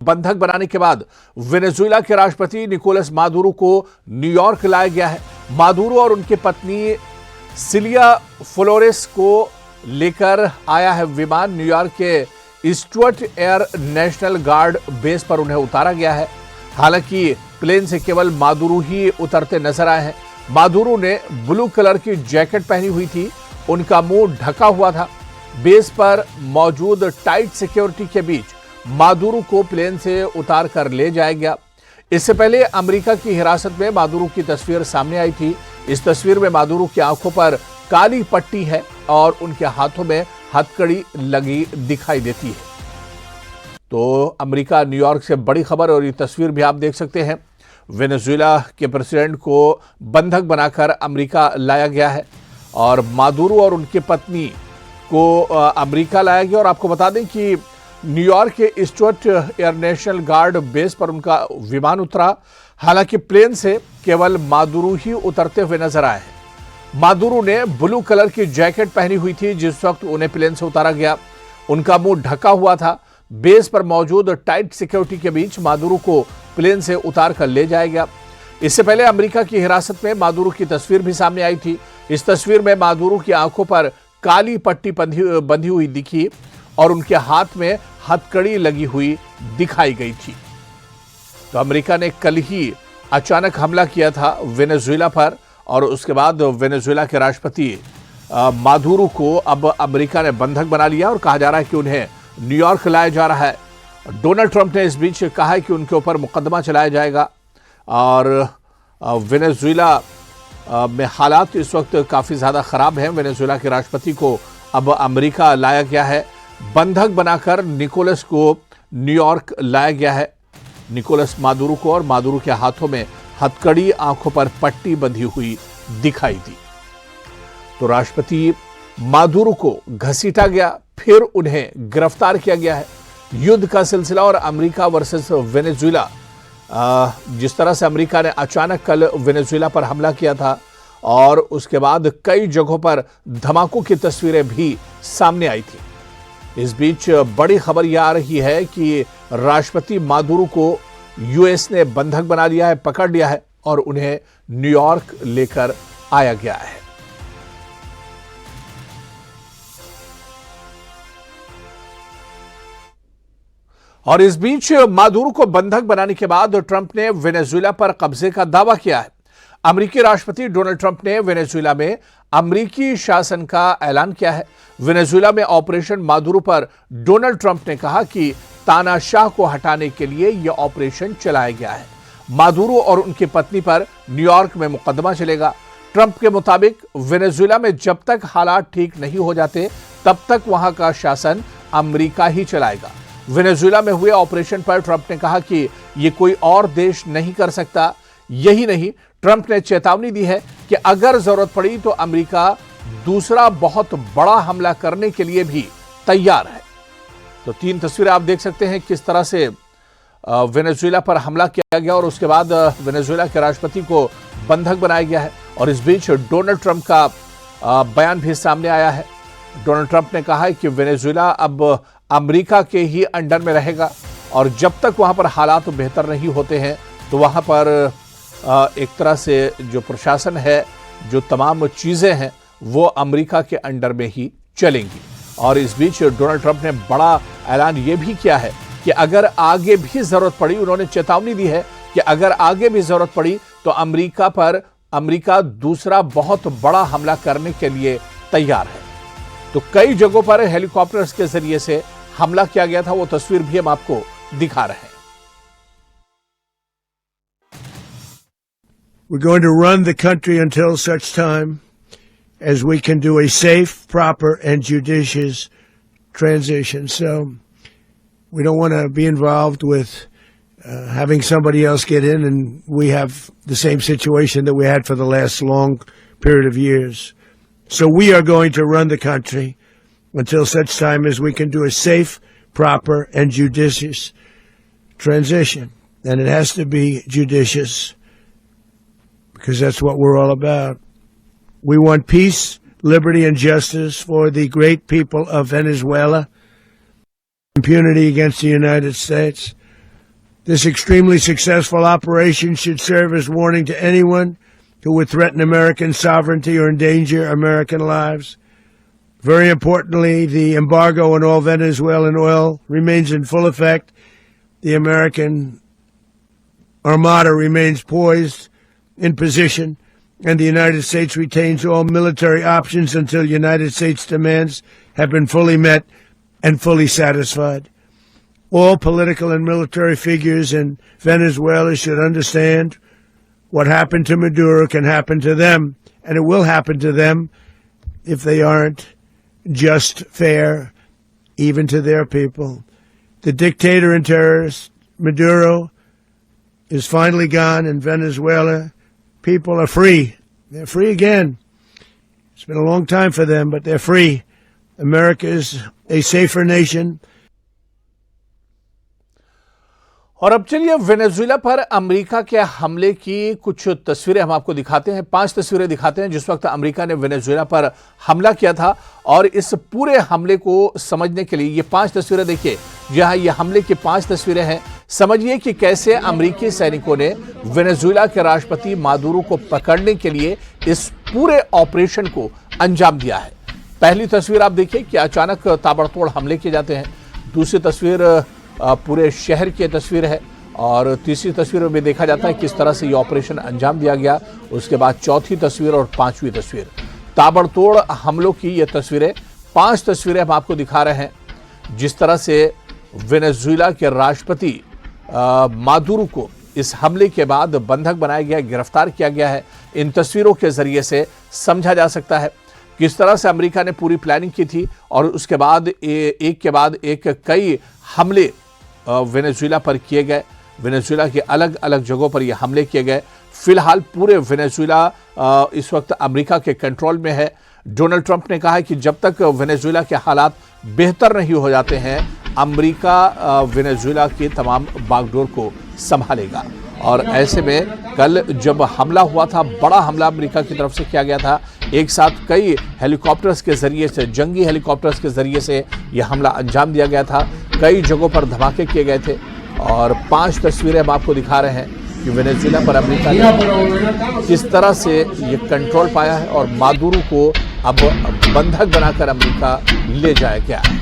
बंधक बनाने के बाद वेनेजुएला के राष्ट्रपति निकोलस मादुरो को न्यूयॉर्क लाया गया है। मादुरो और उनकी पत्नी सिलिया फ्लोरेस को लेकर आया है विमान। न्यूयॉर्क के Stuart air national guard base पर उन्हें उतारा गया है। हालांकि प्लेन से केवल मादुरो ही उतरते नजर आए हैं। मादुरो ने ब्लू कलर की जैकेट पहनी हुई थी, उनका मुंह ढका हुआ था। बेस पर मौजूद टाइट सिक्योरिटी के बीच मादुरो को प्लेन से उतार कर ले जाया गया। इससे पहले अमेरिका की हिरासत में मादुरो की तस्वीर सामने आई थी। इस तस्वीर में मादुरो की आंखों पर काली पट्टी है और उनके हाथों में हथकड़ी लगी दिखाई देती है। तो अमेरिका न्यूयॉर्क से बड़ी खबर, और ये तस्वीर भी आप देख सकते हैं। वेनेजुएला के प्रेसिडेंट को बंधक बनाकर अमेरिका लाया गया है और मादुरो और उनकी पत्नी को अमेरिका लाया गया। और आपको बता दें कि न्यूयॉर्क के Stuart air national guard base पर उनका विमान उतरा। हालांकि प्लेन से केवल मादुरो ही उतरते हुए नजर आए हैं। मादुरो ने ब्लू कलर की जैकेट पहनी हुई थी जिस वक्त उन्हें प्लेन से उतारा गया। उनका मुंह ढका हुआ था। बेस पर मौजूद टाइट सिक्योरिटी के बीच मादुरो को प्लेन से उतार कर ले जाया गया। इससे पहले अमेरिका की हिरासत में मादुरो की तस्वीर भी सामने आई थी। इस तस्वीर में मादुरो की आंखों पर काली पट्टी बंधी हुई दिखी और उनके हाथ में हथकड़ी लगी हुई दिखाई गई थी। तो अमेरिका ने कल ही अचानक हमला किया था वेनेजुएला पर, और उसके बाद वेनेजुएला के राष्ट्रपति मादुरो को अब अमेरिका ने बंधक बना लिया और कहा जा रहा है कि उन्हें न्यूयॉर्क लाया जा रहा है। डोनाल्ड ट्रंप ने इस बीच कहा है कि उनके ऊपर मुकदमा चलाया जाएगा। और वेनेजुएला में हालात इस वक्त काफ़ी ज़्यादा ख़राब हैं। वेनेजुएला के राष्ट्रपति को अब अमेरिका लाया गया है। बंधक बनाकर निकोलस को न्यूयॉर्क लाया गया है। निकोलस मादुरो को, और मादुरो के हाथों में हथकड़ी, आंखों पर पट्टी बंधी हुई दिखाई दी। तो राष्ट्रपति मादुरो को घसीटा गया, फिर उन्हें गिरफ्तार किया गया है। युद्ध का सिलसिला और अमेरिका वर्सेस वेनेजुएला, जिस तरह से अमेरिका ने अचानक कल वेनेजुएला पर हमला किया था और उसके बाद कई जगहों पर धमाकों की तस्वीरें भी सामने आई थी। इस बीच बड़ी खबर यह आ रही है कि राष्ट्रपति मादुरो को यूएस ने बंधक बना लिया है, पकड़ लिया है और उन्हें न्यूयॉर्क लेकर आया गया है। और इस बीच मादुरो को बंधक बनाने के बाद ट्रंप ने वेनेजुएला पर कब्जे का दावा किया है। अमेरिकी राष्ट्रपति डोनाल्ड ट्रंप ने वेनेजुएला में अमेरिकी शासन का ऐलान किया है। वेनेजुएला में ऑपरेशन मादुरो पर डोनाल्ड ट्रंप ने कहा कि तानाशाह को हटाने के लिए यह ऑपरेशन चलाया गया है। मादुरो और उनकी पत्नी पर न्यूयॉर्क में मुकदमा चलेगा। ट्रंप के मुताबिक वेनेजुएला में जब तक हालात ठीक नहीं हो जाते तब तक वहां का शासन अमेरिका ही चलाएगा। वेनेजुएला में हुए ऑपरेशन पर ट्रंप ने कहा कि यह कोई और देश नहीं कर सकता। यही नहीं, ट्रंप ने चेतावनी दी है कि अगर जरूरत पड़ी तो अमेरिका दूसरा बहुत बड़ा हमला करने के लिए भी तैयार है। तो 3 तस्वीरें आप देख सकते हैं किस तरह से वेनेजुएला पर हमला किया गया और उसके बाद वेनेजुएला के राष्ट्रपति को बंधक बनाया गया है। और इस बीच डोनाल्ड ट्रंप का बयान भी सामने आया है। डोनाल्ड ट्रंप ने कहा है कि वेनेजुएला अब अमेरिका के ही अंडर में रहेगा और जब तक वहां पर हालात बेहतर नहीं होते हैं तो वहां पर एक तरह से जो प्रशासन है, जो तमाम चीज़ें हैं, वो अमेरिका के अंडर में ही चलेंगी। और इस बीच डोनाल्ड ट्रंप ने बड़ा ऐलान ये भी किया है कि अगर आगे भी ज़रूरत पड़ी, उन्होंने चेतावनी दी है कि अगर आगे भी ज़रूरत पड़ी तो अमेरिका दूसरा बहुत बड़ा हमला करने के लिए तैयार है। तो कई जगहों पर हेलीकॉप्टर्स के जरिए से हमला किया गया था, वो तस्वीर भी हम आपको दिखा रहे हैं। We're going to run the country until such time as we can do a safe, proper, and judicious transition. So we don't want to be involved with having somebody else get in and we have the same situation that we had for the last long period of years. So we are going to run the country until such time as we can do a safe, proper, and judicious transition. And it has to be judicious, because that's what we're all about. We want peace, liberty, and justice for the great people of Venezuela, impunity against the United States. This extremely successful operation should serve as warning to anyone who would threaten American sovereignty or endanger American lives. Very importantly, the embargo on all Venezuelan oil remains in full effect. The American Armada remains poised in position, and the United States retains all military options until United States demands have been fully met and fully satisfied. All political and military figures in Venezuela should understand what happened to Maduro can happen to them, and it will happen to them if they aren't just, fair, even to their people. The dictator and terrorist Maduro is finally gone in Venezuela. People are free. They're free again. It's been a long time for them, but they're free. America is a safer nation. और अब चलिए Venezuela पर America के हमले की कुछ तस्वीरें हम आपको दिखाते हैं। 5 तस्वीरें दिखाते हैं जिस वक्त अमेरिका ने वेनेजुएला पर हमला किया था, और इस पूरे हमले को समझने के लिए ये 5 तस्वीरें देखिए। जहां ये हमले की 5 तस्वीरें हैं, समझिए कि कैसे अमेरिकी सैनिकों ने वेनेजुएला के राष्ट्रपति मादुरो को पकड़ने के लिए इस पूरे ऑपरेशन को अंजाम दिया है। पहली तस्वीर आप देखिए कि अचानक ताबड़तोड़ हमले किए जाते हैं। दूसरी तस्वीर पूरे शहर की तस्वीर है, और तीसरी तस्वीर में देखा जाता है किस तरह से ये ऑपरेशन अंजाम दिया गया। उसके बाद चौथी तस्वीर और 5वीं तस्वीर, ताबड़तोड़ हमलों की ये तस्वीरें, 5 तस्वीरें हम आपको दिखा रहे हैं। जिस तरह से वेनेजुएला के राष्ट्रपति मादुरो को इस हमले के बाद बंधक बनाया गया, गिरफ्तार किया गया है, इन तस्वीरों के जरिए से समझा जा सकता है किस तरह से अमेरिका ने पूरी प्लानिंग की थी, और उसके बाद एक के बाद एक कई हमले वेनेजुएला पर किए गए। वेनेजुएला के अलग अलग जगहों पर ये हमले किए गए। फिलहाल पूरे वेनेजुएला इस वक्त अमेरिका के कंट्रोल में है। डोनाल्ड ट्रंप ने कहा है कि जब तक वेनेजुएला के हालात बेहतर नहीं हो जाते हैं, अमेरिका वेनेजुएला के तमाम बागडोर को संभालेगा। और ऐसे में कल जब हमला हुआ था, बड़ा हमला अमेरिका की तरफ से किया गया था, एक साथ कई हेलीकॉप्टर्स के जरिए से, जंगी हेलीकॉप्टर्स के जरिए से यह हमला अंजाम दिया गया था। कई जगहों पर धमाके किए गए थे, और 5 तस्वीरें हम आपको दिखा रहे हैं कि वेनेजुएला पर अमेरिका ने किस तरह से ये कंट्रोल पाया है, और मादुरो को अब बंधक बनाकर अमेरिका ले जाया गया है।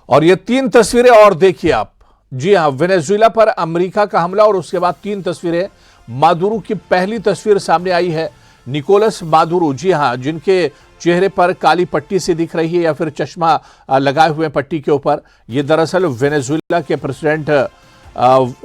और ये 3 तस्वीरें और देखिए आप। जी हां, वेनेजुएला पर अमेरिका का हमला, और उसके बाद 3 तस्वीरें। मादुरो की पहली तस्वीर सामने आई है, निकोलस मादुरो, जी हां, जिनके चेहरे पर काली पट्टी से दिख रही है या फिर चश्मा लगाए हुए पट्टी के ऊपर। ये दरअसल वेनेजुएला के प्रेसिडेंट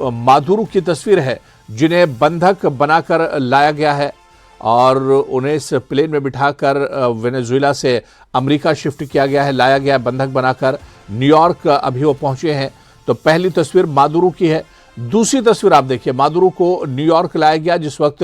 मादुरो की तस्वीर है, जिन्हें बंधक बनाकर लाया गया है, और उन्हें इस प्लेन में बिठाकर वेनेजुएला से अमेरिका शिफ्ट किया गया है, लाया गया है बंधक बनाकर। न्यूयॉर्क अभी वो पहुंचे हैं। तो पहली तस्वीर मादुरो की है। दूसरी तस्वीर आप देखिए, मादुरो को न्यूयॉर्क लाया गया जिस वक्त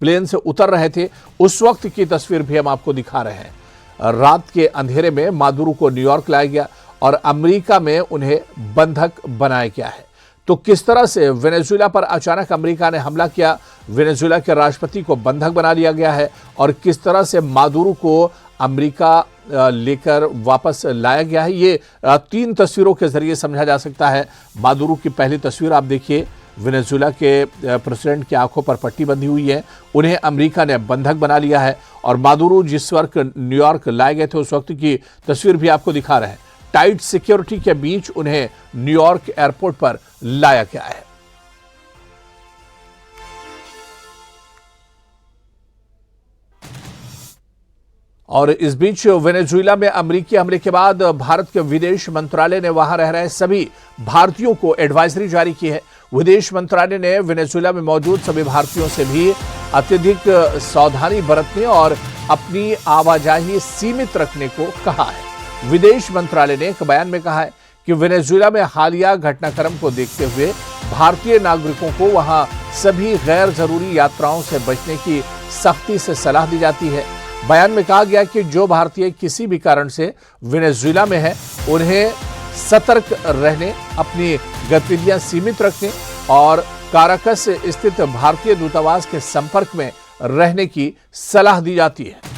प्लेन से उतर रहे थे, उस वक्त की तस्वीर भी हम आपको दिखा रहे हैं। रात के अंधेरे में मादुरो को न्यूयॉर्क लाया गया और अमेरिका में उन्हें बंधक बनाया गया है। तो किस तरह से वेनेजुएला पर अचानक अमेरिका ने हमला किया, वेनेजुएला के राष्ट्रपति को बंधक बना लिया गया है, और किस तरह से मादुरो को अमेरिका लेकर वापस लाया गया है, ये 3 तस्वीरों के जरिए समझा जा सकता है। मादुरो की पहली तस्वीर आप देखिए, वेनेजुएला के प्रेसिडेंट की आंखों पर पट्टी बंधी हुई है, उन्हें अमेरिका ने बंधक बना लिया है, और मादुरो जिस वक्त न्यूयॉर्क लाए गए थे उस वक्त की तस्वीर भी आपको दिखा रहे हैं। टाइट सिक्योरिटी के बीच उन्हें न्यूयॉर्क एयरपोर्ट पर लाया गया है। और इस बीच वेनेजुएला में अमेरिकी हमले के बाद भारत के विदेश मंत्रालय ने वहां रह रहे सभी भारतीयों को एडवाइजरी जारी की है। विदेश मंत्रालय ने वेनेजुएला में मौजूद सभी भारतीयों से भी अत्यधिक सावधानी बरतने और अपनी आवाजाही सीमित रखने को कहा है। विदेश मंत्रालय ने एक बयान में कहा है कि वेनेजुएला में हालिया घटनाक्रम को देखते हुए भारतीय नागरिकों को वहां सभी गैर जरूरी यात्राओं से बचने की सख्ती से सलाह दी जाती है। बयान में कहा गया कि जो भारतीय किसी भी कारण से वेनेजुएला में हैं, उन्हें सतर्क रहने, अपनी गतिविधियां सीमित रखने और काराकस स्थित भारतीय दूतावास के संपर्क में रहने की सलाह दी जाती है।